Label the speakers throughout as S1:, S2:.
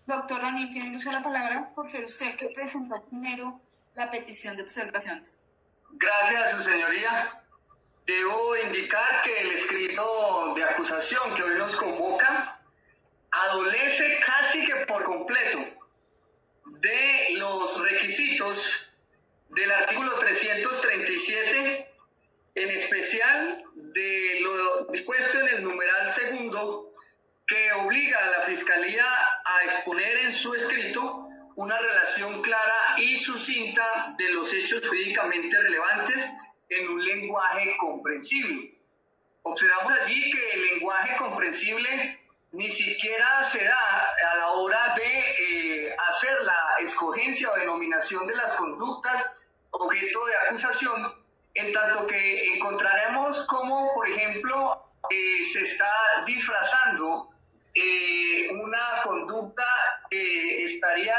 S1: Doctor Daniel, tiene usted la palabra por ser usted que presentó primero la petición de observaciones.
S2: Gracias, su señoría. Debo indicar que el escrito de acusación que hoy nos convoca adolece casi que por completo de los requisitos del artículo 337, en especial de lo dispuesto en el numeral segundo, que obliga a la Fiscalía a exponer en su escrito una relación clara y sucinta de los hechos jurídicamente relevantes en un lenguaje comprensible. Observamos allí que el lenguaje comprensible ni siquiera se da a la hora de hacer la escogencia o denominación de las conductas objeto de acusación, en tanto que encontraremos cómo, por ejemplo, se está disfrazando una conducta que estaría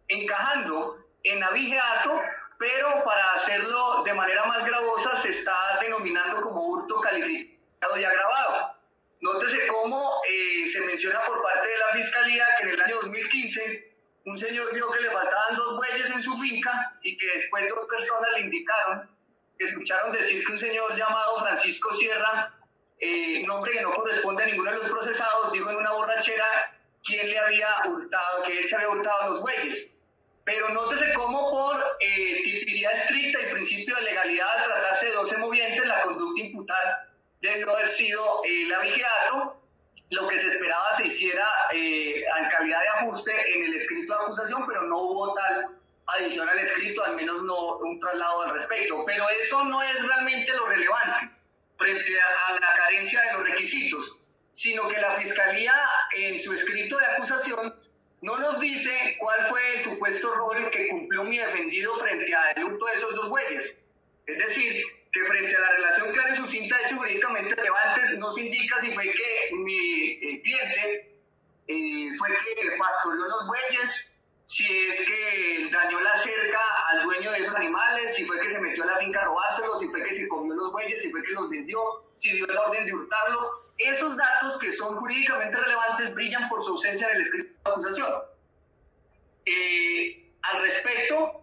S2: encajando en abigeato, pero para hacerlo de manera más gravosa se está denominando como hurto calificado y agravado. Nótese cómo se menciona por parte de la Fiscalía que en el año 2015 un señor vio que le faltaban 2 bueyes en su finca y que después 2 personas le indicaron que escucharon decir que un señor llamado Francisco Sierra, nombre que no corresponde a ninguno de los procesados, dijo en una borrachera quién le había hurtado, que él se había hurtado los bueyes. Pero nótese cómo por tipicidad estricta y principio de legalidad, al tratarse de 12 movientes, la conducta imputada debió haber sido el abigeato. Lo que se esperaba se hiciera en calidad de ajuste en el escrito de acusación, pero no hubo tal adición al escrito, al menos no un traslado al respecto. Pero eso no es realmente lo relevante frente a la carencia de los requisitos, sino que la Fiscalía en su escrito de acusación no nos dice cuál fue el supuesto rol que cumplió mi defendido frente al hurto de esos 2 bueyes. Es decir, que frente a la relación clara y sucinta de hechos jurídicamente relevantes no se indica si fue que mi cliente fue que pastoreó los bueyes, si es que dañó la cerca al dueño de esos animales, si fue que se metió a la finca a robárselos, si fue que se comió los bueyes, si fue que los vendió, si dio la orden de hurtarlos. Esos datos que son jurídicamente relevantes brillan por su ausencia en el escrito de acusación. Al respecto,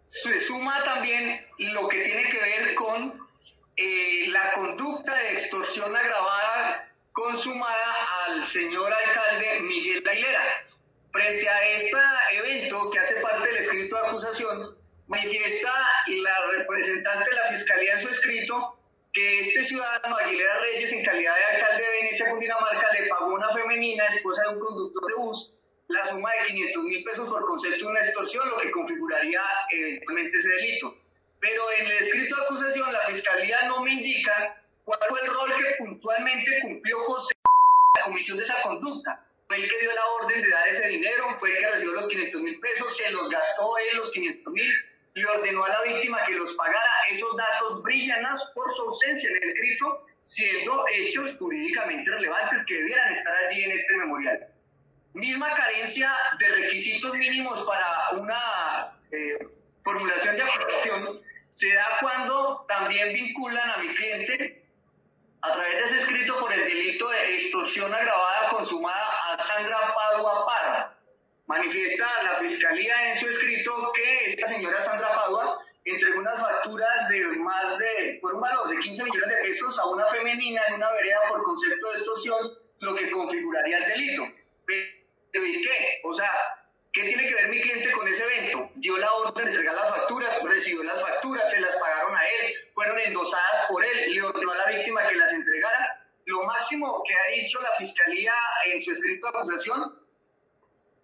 S2: se suma también lo que tiene que ver con la conducta de extorsión agravada consumada al señor alcalde Miguel Aguilera. Frente a este evento que hace parte del escrito de acusación, manifiesta la representante de la Fiscalía en su escrito que este ciudadano Aguilera Reyes, en calidad de alcalde de Venecia, Cundinamarca, le pagó a una femenina, esposa de un conductor de bus, la suma de 500.000 pesos por concepto de una extorsión, lo que configuraría eventualmente ese delito. Pero en el escrito de acusación la Fiscalía no me indica cuál fue el rol que puntualmente cumplió José en la comisión de esa conducta. Fue el que dio la orden de dar ese dinero, fue el que recibió los 500.000 pesos, se los gastó él los 500.000, le ordenó a la víctima que los pagara. Esos datos brillan por su ausencia en el escrito, siendo hechos jurídicamente relevantes que debieran estar allí en este memorial. Misma carencia de requisitos mínimos para una formulación de acusación se da cuando también vinculan a mi cliente a través de ese escrito por el delito de extorsión agravada consumada a Sandra Padua Parra. Manifiesta la Fiscalía en su escrito que esta señora Sandra Padua entregó unas facturas por un valor de 15 millones de pesos a una femenina en una vereda por concepto de extorsión, lo que configuraría el delito. Pero ¿y qué? O sea, ¿qué tiene que ver mi cliente con ese evento? Dio la orden de entregar las facturas, recibió las facturas, se las pagaron a él, fueron endosadas por él, le ordenó a la víctima que las entregara. Lo máximo que ha dicho la Fiscalía en su escrito de acusación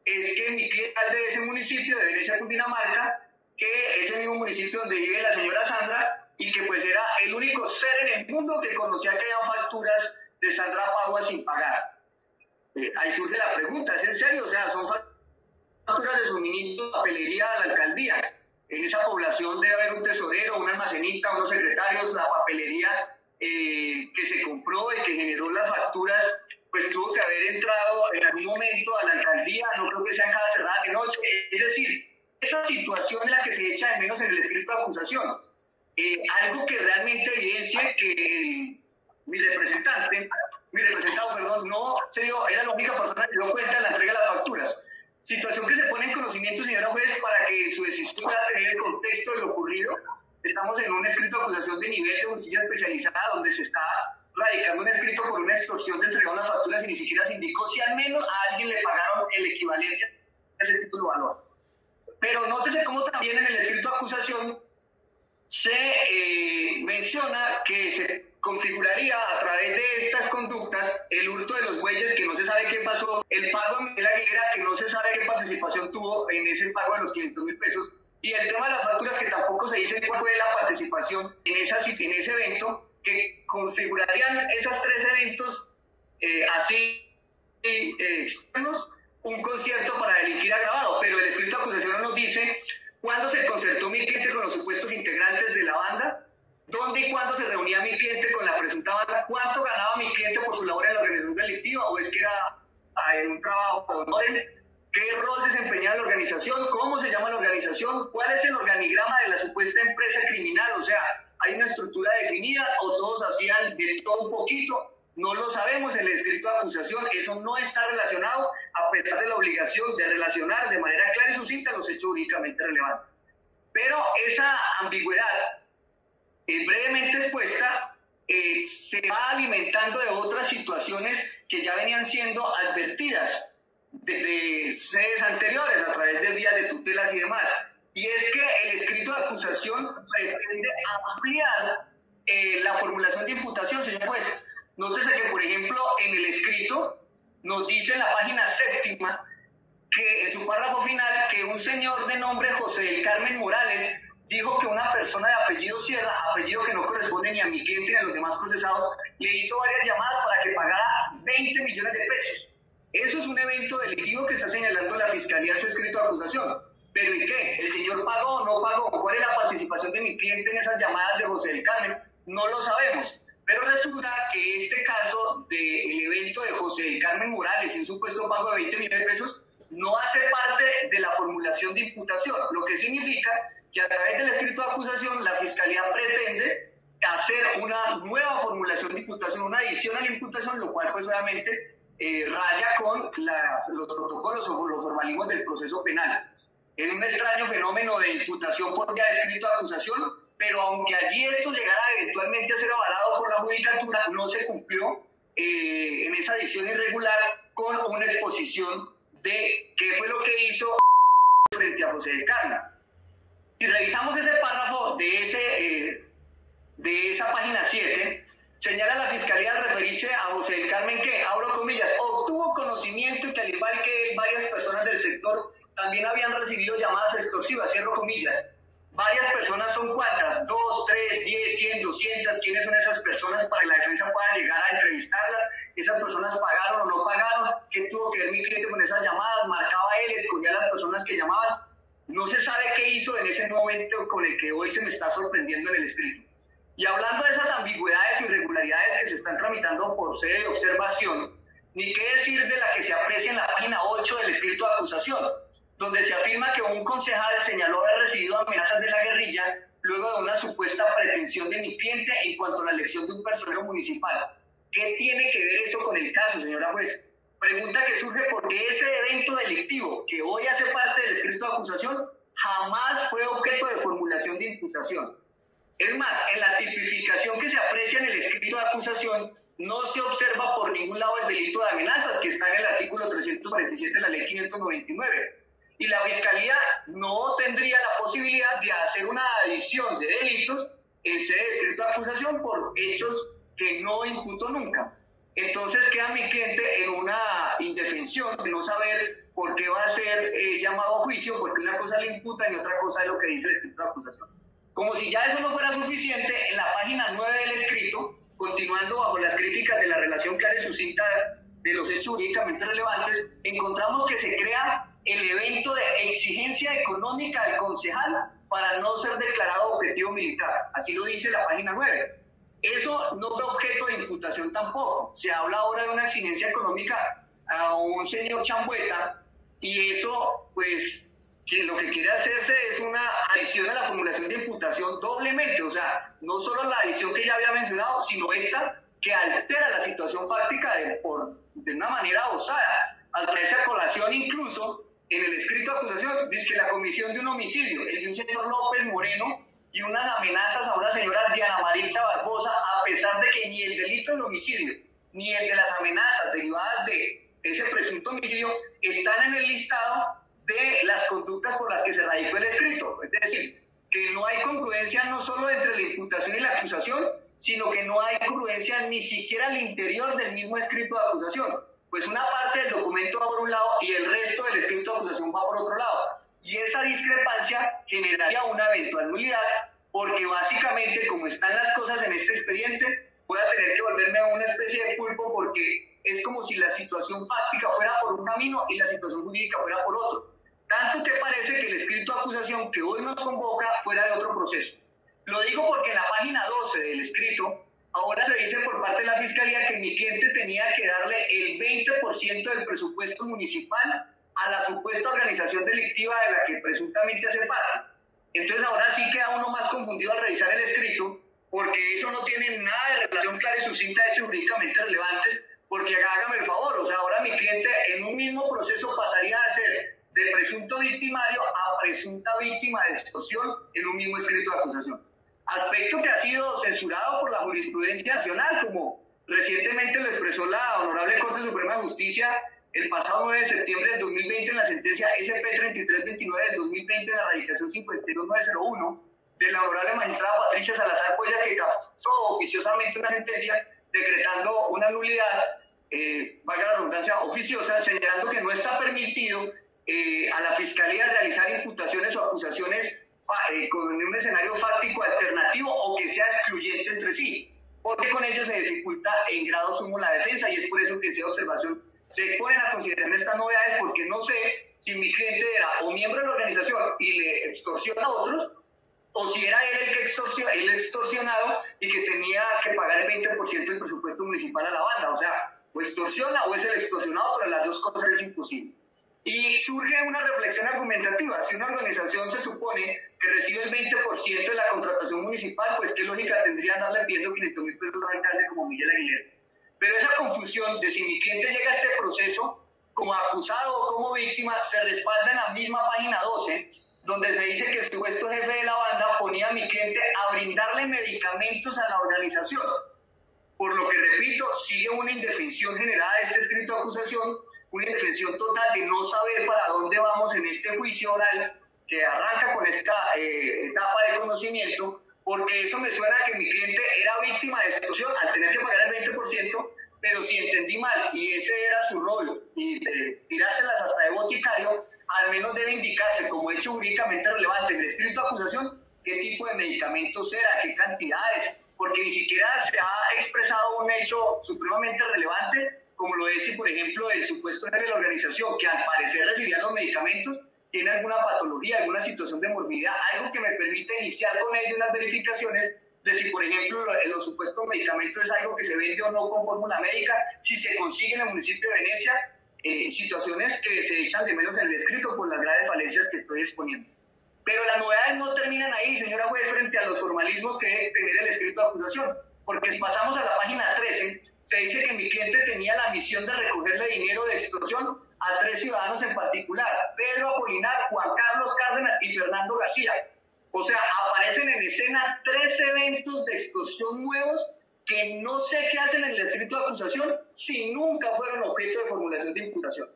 S2: es que mi cliente es de ese municipio, de Venecia, Cundinamarca, que es el mismo municipio donde vive la señora Sandra, y que pues era el único ser en el mundo que conocía que había facturas de Sandra Padua sin pagar. Ahí surge la pregunta, ¿es en serio? O sea, son facturas de suministro de papelería a la alcaldía. En esa población debe haber un tesorero, un almacenista, unos secretarios, la papelería que se compró y que generó las facturas, pues tuvo que haber entrado en algún momento a la alcaldía, no creo que sea en cada cerrada de noche. Es decir, esa situación es la que se echa de menos en el escrito de acusación. Algo que realmente evidencia que mi representado, no se dio, era la única persona que dio cuenta en la conocimiento, señora juez, para que su decisión pueda tener el contexto de lo ocurrido. Estamos en un escrito de acusación de nivel de justicia especializada donde se está radicando un escrito por una extorsión de entregar unas facturas y ni siquiera se indicó si al menos a alguien le pagaron el equivalente a ese título de valor. Pero nótese cómo también en el escrito de acusación se menciona que se configuraría a través de estas conductas el hurto de los bueyes, que no se sabe qué pasó, el pago a Miguel Aguilera, que no se sabe qué participación tuvo en ese pago de los 500.000 pesos, y el tema de las facturas, que tampoco se dice cuál fue la participación en ese evento, que configurarían esos tres eventos externos, un concierto para delinquir agravado. Pero el escrito de acusación no nos dice cuándo se concertó mi cliente con los supuestos integrantes de la banda, dónde y cuándo se reunía mi cliente con la presunta banda, cuánto ganaba mi cliente por su labor en la organización delictiva, o es que era en un trabajo, qué rol desempeñaba la organización, cómo se llama la organización, cuál es el organigrama de la supuesta empresa criminal, o sea, hay una estructura definida o todos hacían de todo un poquito. No lo sabemos en el escrito de acusación, eso no está relacionado, a pesar de la obligación de relacionar de manera clara y sucinta los hechos jurídicamente relevantes. Pero esa ambigüedad, brevemente expuesta, se va alimentando de otras situaciones que ya venían siendo advertidas desde sedes anteriores a través de vías de tutelas y demás. Y es que el escrito de acusación pretende ampliar la formulación de imputación, señor juez. Nótese que, por ejemplo, en el escrito nos dice en la página 7, que en su párrafo final, que un señor de nombre José del Carmen Morales dijo que una persona de apellido Sierra, apellido que no corresponde ni a mi cliente ni a los demás procesados, le hizo varias llamadas para que pagara 20 millones de pesos. Eso es un evento delictivo que está señalando la Fiscalía en su escrito de acusación. ¿Pero y qué? ¿El señor pagó o no pagó? ¿Cuál es la participación de mi cliente en esas llamadas de José del Carmen? No lo sabemos. Pero resulta que este caso del evento de José del Carmen Morales y un supuesto pago de 20 millones de pesos no hace parte de la formulación de imputación, lo que significa que a través del escrito de acusación la Fiscalía pretende hacer una nueva formulación de imputación, una adición a la imputación, lo cual pues obviamente raya con los protocolos o los formalismos del proceso penal. Es un extraño fenómeno de imputación por vía de escrito de acusación, pero aunque allí esto llegara eventualmente a ser avalado por la judicatura, no se cumplió en esa adición irregular con una exposición de qué fue lo que hizo frente a José del Carmen. Si revisamos ese párrafo de esa página 7, señala la Fiscalía al referirse a José del Carmen que, abro comillas, obtuvo conocimiento y que al igual que varias personas del sector también habían recibido llamadas extorsivas, cierro comillas. Varias personas son cuántas, 2, 3, 10, 100, 200, ¿quiénes son esas personas para que la defensa pueda llegar a entrevistarlas? ¿Esas personas pagaron o no pagaron? ¿Qué tuvo que ver mi cliente con esas llamadas? ¿Marcaba él, escogía a las personas que llamaban? No se sabe qué hizo en ese momento con el que hoy se me está sorprendiendo en el escrito. Y hablando de esas ambigüedades y irregularidades que se están tramitando por sede de observación, ni qué decir de la que se aprecia en la página 8 del escrito de acusación, donde se afirma que un concejal señaló haber recibido amenazas de la guerrilla luego de una supuesta pretensión de mi cliente en cuanto a la elección de un personero municipal. ¿Qué tiene que ver eso con el caso, señora juez? Pregunta que surge porque ese evento delictivo, que hoy hace parte del escrito de acusación, jamás fue objeto de formulación de imputación. Es más, en la tipificación que se aprecia en el escrito de acusación, no se observa por ningún lado el delito de amenazas, que está en el artículo 347 de la ley 599. Y la Fiscalía no tendría la posibilidad de hacer una adición de delitos en ese escrito de acusación por hechos que no imputó nunca. Entonces queda mi cliente en una indefensión de no saber por qué va a ser llamado a juicio, porque una cosa le imputan y otra cosa es lo que dice el escrito de acusación. Como si ya eso no fuera suficiente, en la página 9 del escrito, continuando bajo las críticas de la relación clara y sucinta de los hechos jurídicamente relevantes, encontramos que se crea el evento de exigencia económica del concejal para no ser declarado objetivo militar. Así lo dice la página 9. Eso no fue objeto de imputación tampoco. Se habla ahora de una exigencia económica a un señor Chambueta y eso, pues, que lo que quiere hacerse es una adición a la formulación de imputación doblemente. O sea, no solo la adición que ya había mencionado, sino esta que altera la situación fáctica de una manera osada, al traerse a colación incluso en el escrito de acusación, dice que la comisión de un homicidio, el de un señor López Moreno, y unas amenazas a una señora Diana Maritza Barbosa, a pesar de que ni el delito del homicidio, ni el de las amenazas derivadas de ese presunto homicidio, están en el listado de las conductas por las que se radicó el escrito. Es decir, que no hay congruencia no solo entre la imputación y la acusación, sino que no hay congruencia ni siquiera al interior del mismo escrito de acusación. Pues una parte del documento va por un lado y el resto del escrito de acusación va por otro lado. Y esa discrepancia generaría una eventual nulidad, porque básicamente, como están las cosas en este expediente, voy a tener que volverme a una especie de pulpo, porque es como si la situación fáctica fuera por un camino y la situación jurídica fuera por otro. Tanto que parece que el escrito de acusación que hoy nos convoca fuera de otro proceso. Lo digo porque en la página 12 del escrito, ahora se dice por parte de la Fiscalía que mi cliente tenía que darle el 20% del presupuesto municipal a la supuesta organización delictiva de la que presuntamente hace parte. Entonces ahora sí queda uno más confundido al revisar el escrito, porque eso no tiene nada de relación clara y sucinta de hechos jurídicamente relevantes, porque hágame el favor, o sea, ahora mi cliente en un mismo proceso pasaría a ser de presunto victimario a presunta víctima de extorsión en un mismo escrito de acusación. Aspecto que ha sido censurado por la jurisprudencia nacional, como recientemente lo expresó la Honorable Corte Suprema de Justicia el pasado 9 de septiembre del 2020 en la sentencia SP-3329 del 2020 de la radicación 52901 de la Honorable Magistrada Patricia Salazar Cuellar, que causó oficiosamente una sentencia decretando una nulidad, valga la redundancia, oficiosa, señalando que no está permitido a la Fiscalía realizar imputaciones o acusaciones con un escenario fáctico alternativo o que sea excluyente entre sí, porque con ello se dificulta en grado sumo la defensa, y es por eso que esa observación se ponen a consideración estas novedades, porque no sé si mi cliente era o miembro de la organización y le extorsiona a otros, o si era él el extorsionado y que tenía que pagar el 20% del presupuesto municipal a la banda. O sea, o extorsiona o es el extorsionado, pero las dos cosas es imposible. Y surge una reflexión argumentativa. Si una organización se supone que recibe el 20% de la contratación municipal, pues qué lógica tendría darle pidiendo 500,000 pesos a un alcalde como Miguel Aguilera. Pero esa confusión de si mi cliente llega a este proceso como acusado o como víctima se respalda en la misma página 12, donde se dice que el supuesto jefe de la banda ponía a mi cliente a brindarle medicamentos a la organización. Por lo que, repito, sigue una indefensión generada de este escrito de acusación, una indefensión total de no saber para dónde vamos en este juicio oral que arranca con esta etapa de conocimiento, porque eso me suena a que mi cliente era víctima de extorsión al tener que pagar el 20%, pero si entendí mal y ese era su rol, y tirárselas hasta de boticario, al menos debe indicarse como hecho jurídicamente relevante en el escrito de acusación qué tipo de medicamentos era, qué cantidades, porque ni siquiera se ha expresado un hecho supremamente relevante, como lo es, si por ejemplo el supuesto jefe de la organización, que al parecer recibía los medicamentos, tiene alguna patología, alguna situación de morbidad, algo que me permite iniciar con ello unas verificaciones de si, por ejemplo, los supuestos medicamentos es algo que se vende o no con fórmula médica, si se consigue en el municipio de Venecia, situaciones que se echan de menos en el escrito por las graves falencias que estoy exponiendo. Pero las novedades no terminan ahí, señora juez, frente a los formalismos que debe tener el escrito de acusación, porque si pasamos a la página 13, se dice que mi cliente tenía la misión de recogerle dinero de extorsión a 3 ciudadanos en particular: Pedro Apolinar, Juan Carlos Cárdenas y Fernando García. O sea, aparecen en escena 3 eventos de extorsión nuevos que no sé qué hacen en el escrito de acusación si nunca fueron objeto de formulación de imputación.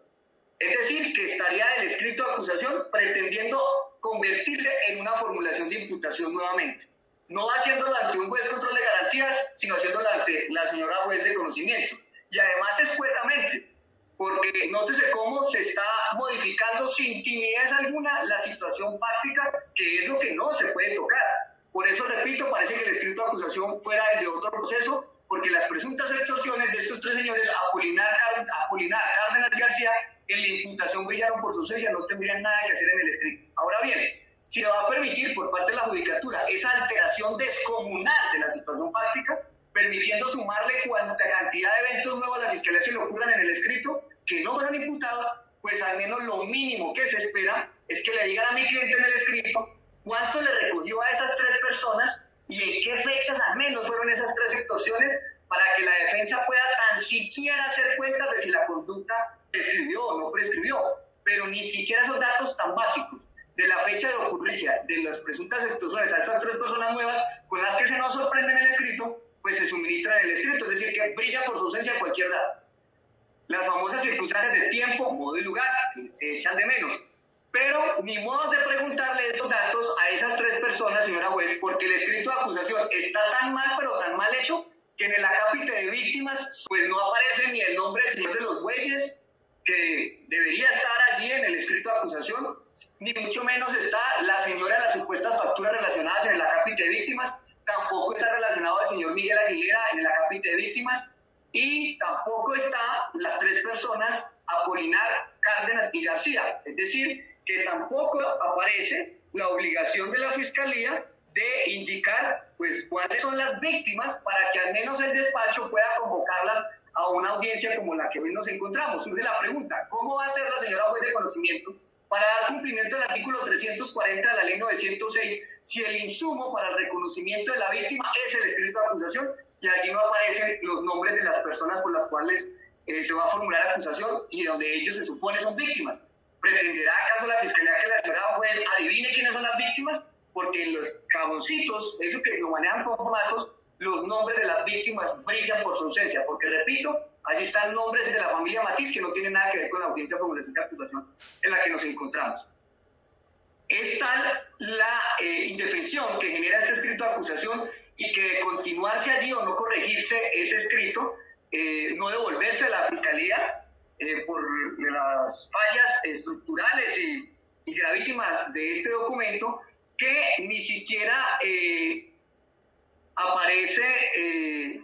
S2: Es decir, que estaría el escrito de acusación pretendiendo convertirse en una formulación de imputación nuevamente. No haciéndolo ante un juez de control de garantías, sino haciéndolo ante la señora juez de conocimiento. Y además escuetamente, porque nótese cómo se está modificando sin timidez alguna la situación fáctica, que es lo que no se puede tocar. Por eso, repito, parece que el escrito de acusación fuera el de otro proceso, porque las presuntas extorsiones de estos 3 señores, Apolinar, Cárdenas y García, en la imputación brillaron por su ausencia, no tendrían nada que hacer en el escrito. Ahora bien, si se va a permitir por parte de la judicatura esa alteración descomunal de la situación fáctica, permitiendo sumarle cuanta cantidad de eventos nuevos a la Fiscalía se le ocurran en el escrito, que no fueron imputados, pues al menos lo mínimo que se espera es que le digan a mi cliente en el escrito cuánto le recogió a esas 3 personas y en qué fechas al menos fueron esas 3 extorsiones, para que la defensa pueda tan siquiera hacer cuenta de si la conducta prescribió o no prescribió. Pero pero ni siquiera esos datos tan básicos de la fecha de ocurrencia de las presuntas extorsiones a estas 3 personas nuevas con las que se nos sorprende en el escrito, pues se suministran en el escrito, es decir, que brilla por su ausencia cualquier dato. Las famosas circunstancias de tiempo, modo y lugar, que se echan de menos. Pero ni modo de preguntarle esos datos a esas 3 personas, señora juez, porque el escrito de acusación está tan mal, pero tan mal hecho, que en el acápite de víctimas pues no aparece ni el nombre del señor de los bueyes, que debería estar allí en el escrito de acusación, ni mucho menos está la señora de las supuestas facturas relacionadas en el acápite de víctimas, tampoco está relacionado el señor Miguel Aguilera en el acápite de víctimas, y tampoco está las 3 personas Apolinar, Cárdenas y García, es decir, que tampoco aparece la obligación de la Fiscalía de indicar pues cuáles son las víctimas para que al menos el despacho pueda convocarlas a una audiencia como la que hoy nos encontramos. Surge la pregunta, ¿cómo va a hacer la señora juez de conocimiento para dar cumplimiento al artículo 340 de la ley 906 si el insumo para el reconocimiento de la víctima es el escrito de acusación y allí no aparecen los nombres de las personas por las cuales se va a formular acusación y donde ellos se supone son víctimas? ¿Pretenderá acaso la Fiscalía que la señora juez adivine quiénes son las víctimas? Porque en los caboncitos, eso que lo manejan con formatos, los nombres de las víctimas brillan por su ausencia, porque repito, allí están nombres de la familia Matiz que no tienen nada que ver con la audiencia de formulación de acusación en la que nos encontramos. Es tal la indefensión que genera este escrito de acusación y que de continuarse allí o no corregirse ese escrito, no devolverse a la Fiscalía por las fallas estructurales y gravísimas de este documento, que ni siquiera aparece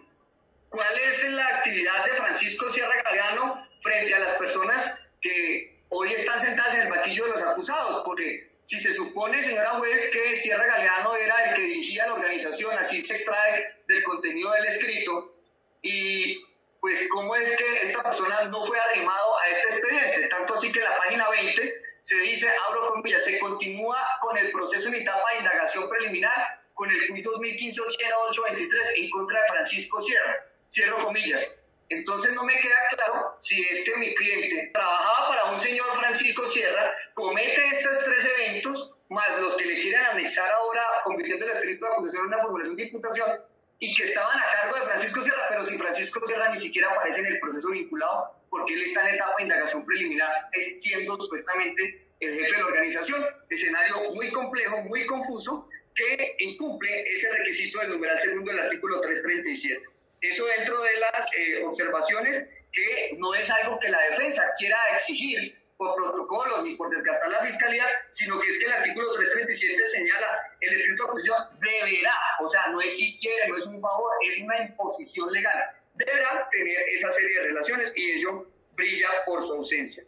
S2: cuál es la actividad de Francisco Sierra Galeano frente a las personas que hoy están sentadas en el banquillo de los acusados, porque si se supone, señora juez, que Sierra Galeano era el que dirigía la organización, así se extrae del contenido del escrito, y pues cómo es que esta persona no fue arrimado a este expediente, tanto así que en la página 20 se dice, abro comillas, se continúa con el proceso en etapa de indagación preliminar con el CUI 2015-823 en contra de Francisco Sierra, cierro comillas. Entonces no me queda claro si es que mi cliente trabajaba para un señor Francisco Sierra, comete estos 3 eventos, más los que le quieren anexar ahora, convirtiendo el escrito de acusación en una formulación de imputación, y que estaban a cargo de Francisco Sierra, pero si Francisco Sierra ni siquiera aparece en el proceso vinculado, porque él está en etapa de indagación preliminar, siendo supuestamente el jefe de la organización. Escenario muy complejo, muy confuso, que incumple ese requisito del numeral segundo del artículo 337. Eso dentro de las observaciones, que no es algo que la defensa quiera exigir por protocolos ni por desgastar la Fiscalía, sino que es que el artículo 337 señala el escrito de acusación deberá, o sea, no es si quiere, no es un favor, es una imposición legal, deberá tener esa serie de relaciones y ello brilla por su ausencia.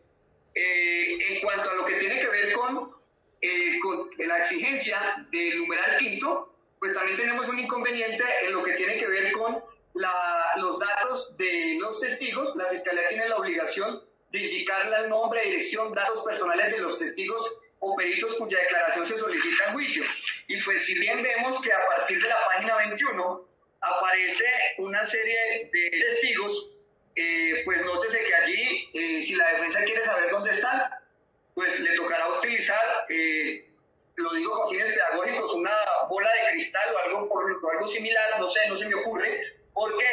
S2: En cuanto a lo que tiene que ver con la exigencia del numeral quinto, pues también tenemos un inconveniente en lo que tiene que ver con los datos de los testigos. La Fiscalía tiene la obligación de indicarle el nombre, dirección, datos personales de los testigos o peritos cuya declaración se solicita en juicio. Y pues si bien vemos que a partir de la página 21 aparece una serie de testigos, pues nótese que allí, si la defensa quiere saber dónde están, pues le tocará utilizar, lo digo con fines pedagógicos, una bola de cristal o algo similar, no sé, no se me ocurre, porque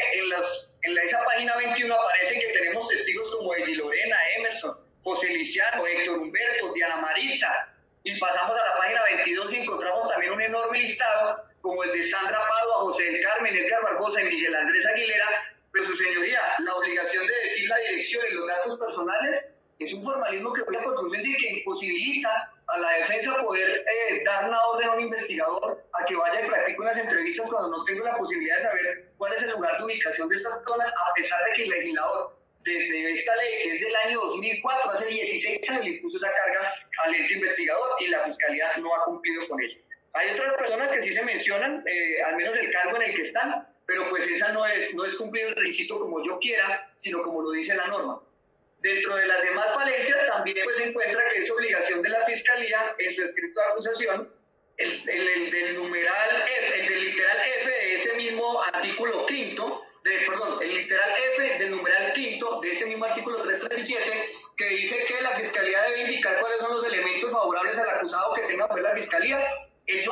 S2: en esa página 21 aparece que tenemos testigos como Edi Lorena, Emerson, José Liciano, Héctor Humberto, Diana Maritza, y pasamos a la página 22 y encontramos también un enorme listado como el de Sandra Padua, José del Carmen, Edgar Barbosa y Miguel Andrés Aguilera. Pero su señoría, la obligación de decir la dirección y los datos personales es un formalismo que brilla por su ausencia y que imposibilita a la defensa poder dar una orden a un investigador a que vaya y practique unas entrevistas cuando no tengo la posibilidad de saber cuál es el lugar de ubicación de estas personas, a pesar de que el legislador, desde esta ley, que es del año 2004, hace 16 años, le impuso esa carga al ente investigador y la Fiscalía no ha cumplido con ello. Hay otras personas que sí se mencionan, al menos el cargo en el que están, pero pues esa no es cumplir el requisito como yo quiera, sino como lo dice la norma. Dentro de las demás falencias también pues, se encuentra que es obligación de la Fiscalía en su escrito de acusación el del numeral F, el del literal F de ese mismo artículo quinto, el literal F del numeral quinto de ese mismo artículo 337 que dice que la Fiscalía debe indicar cuáles son los elementos favorables al acusado que tenga pues la Fiscalía. Eso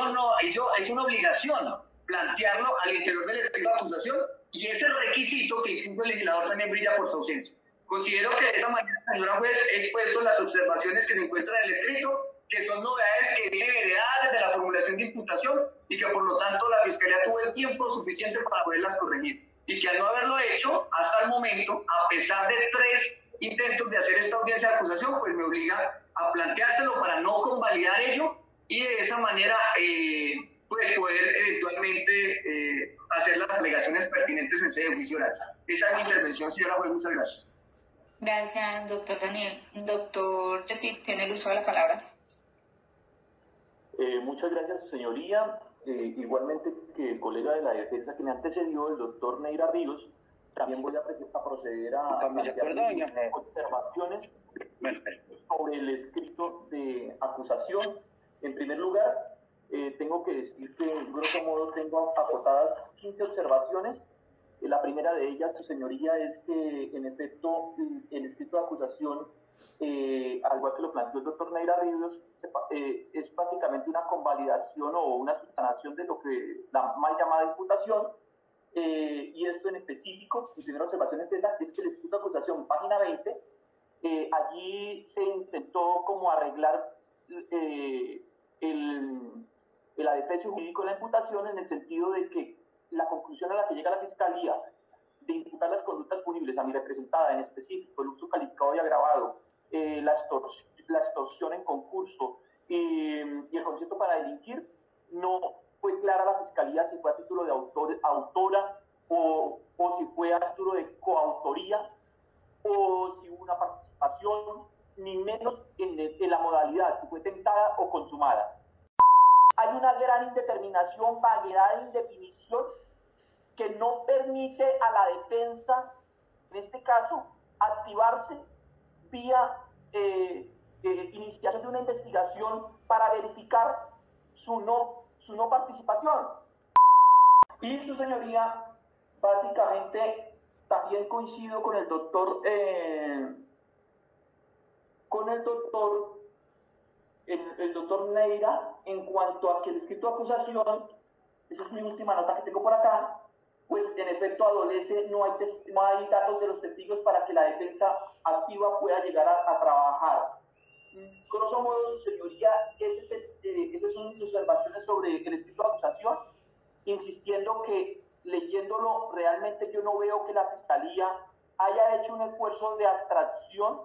S2: es una obligación plantearlo al interior del escrito de acusación, y ese requisito que incluso el legislador también brilla por su ausencia. Considero que de esa manera, señora juez, he expuesto las observaciones que se encuentran en el escrito, que son novedades que vienen heredadas desde la formulación de imputación y que por lo tanto la Fiscalía tuvo el tiempo suficiente para poderlas corregir. Y que al no haberlo hecho hasta el momento, a pesar de 3 intentos de hacer esta audiencia de acusación, pues me obliga a planteárselo para no convalidar ello y de esa manera pues poder eventualmente hacer las alegaciones pertinentes en sede de juicio oral. Esa es mi intervención, señora juez. Muchas gracias.
S1: Gracias, doctor Daniel. Doctor Yesid, tiene el uso de la palabra.
S3: Muchas gracias, su señoría. Igualmente que el colega de la defensa que me antecedió, el doctor Neira Ríos, también voy a proceder a plantear observaciones sobre el escrito de acusación. En primer lugar, tengo que decir que, en grosso modo, tengo acotadas 15 observaciones. La primera de ellas, su señoría, es que, en efecto, el escrito de acusación, al igual que lo planteó el doctor Neira Ríos, es básicamente una convalidación o una subsanación de lo que la mal llamada imputación. Y esto en específico, mi primera observación es esa, es que el escrito de acusación, página 20, allí se intentó como arreglar el adefesio jurídico de la imputación, en el sentido de que la conclusión a la que llega la Fiscalía de imputar las conductas punibles a mi representada, en específico el uso calificado y agravado, la extorsión en concurso y el concierto para delinquir, no fue clara la Fiscalía si fue a título de autora o si fue a título de coautoría, o si hubo una participación, ni menos en la modalidad, si fue tentada o consumada. Hay una gran indeterminación, vaguedad e indefinición que no permite a la defensa, en este caso, activarse vía iniciación de una investigación para verificar su no participación. Y su señoría, básicamente, también coincido con el doctor el doctor Neira en cuanto a que el escrito de acusación, esa es mi última nota que tengo por acá, pues en efecto adolece, no hay datos de los testigos para que la defensa activa pueda llegar a trabajar. Grosso modo, su señoría, esas son mis observaciones sobre el escrito de acusación, insistiendo que leyéndolo realmente yo no veo que la Fiscalía haya hecho un esfuerzo de abstracción,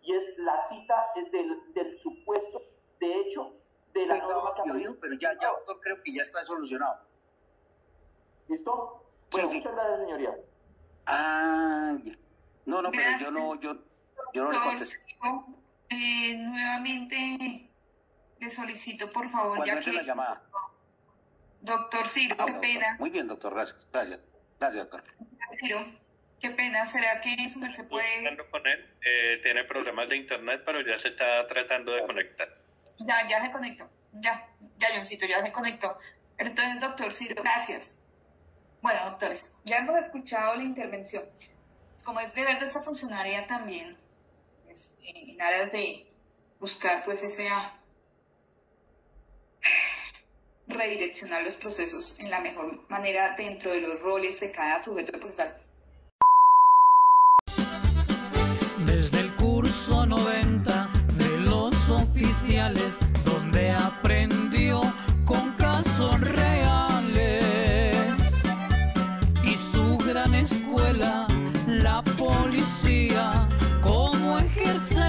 S3: y es la cita del supuesto de hecho de la norma que ha...
S4: Pero ya, doctor, creo que ya está solucionado.
S3: ¿Listo? Bueno, sí. Muchas gracias, señoría.
S4: No, pero yo no le contesté.
S1: Nuevamente le solicito, por favor, ya que...
S4: la llamada.
S1: Doctor Ciro, qué pena.
S4: Muy bien, doctor, gracias, doctor.
S1: Ciro, qué pena, ¿será que eso se puede...?
S5: Estoy hablando con él, tiene problemas de internet, pero ya se está tratando de conectar.
S1: Ya se conectó, ya, Johncito, ya se conectó. Entonces, doctor Ciro, gracias. Bueno, doctores, ya hemos escuchado la intervención. Como es deber de esta funcionaria también, pues, en aras de buscar pues esa redireccionar los procesos en la mejor manera dentro de los roles de cada sujeto procesal.
S6: Desde el curso 90 de los oficiales, donde aprendió con casos reales, y su gran escuela, la policía, cómo ejercer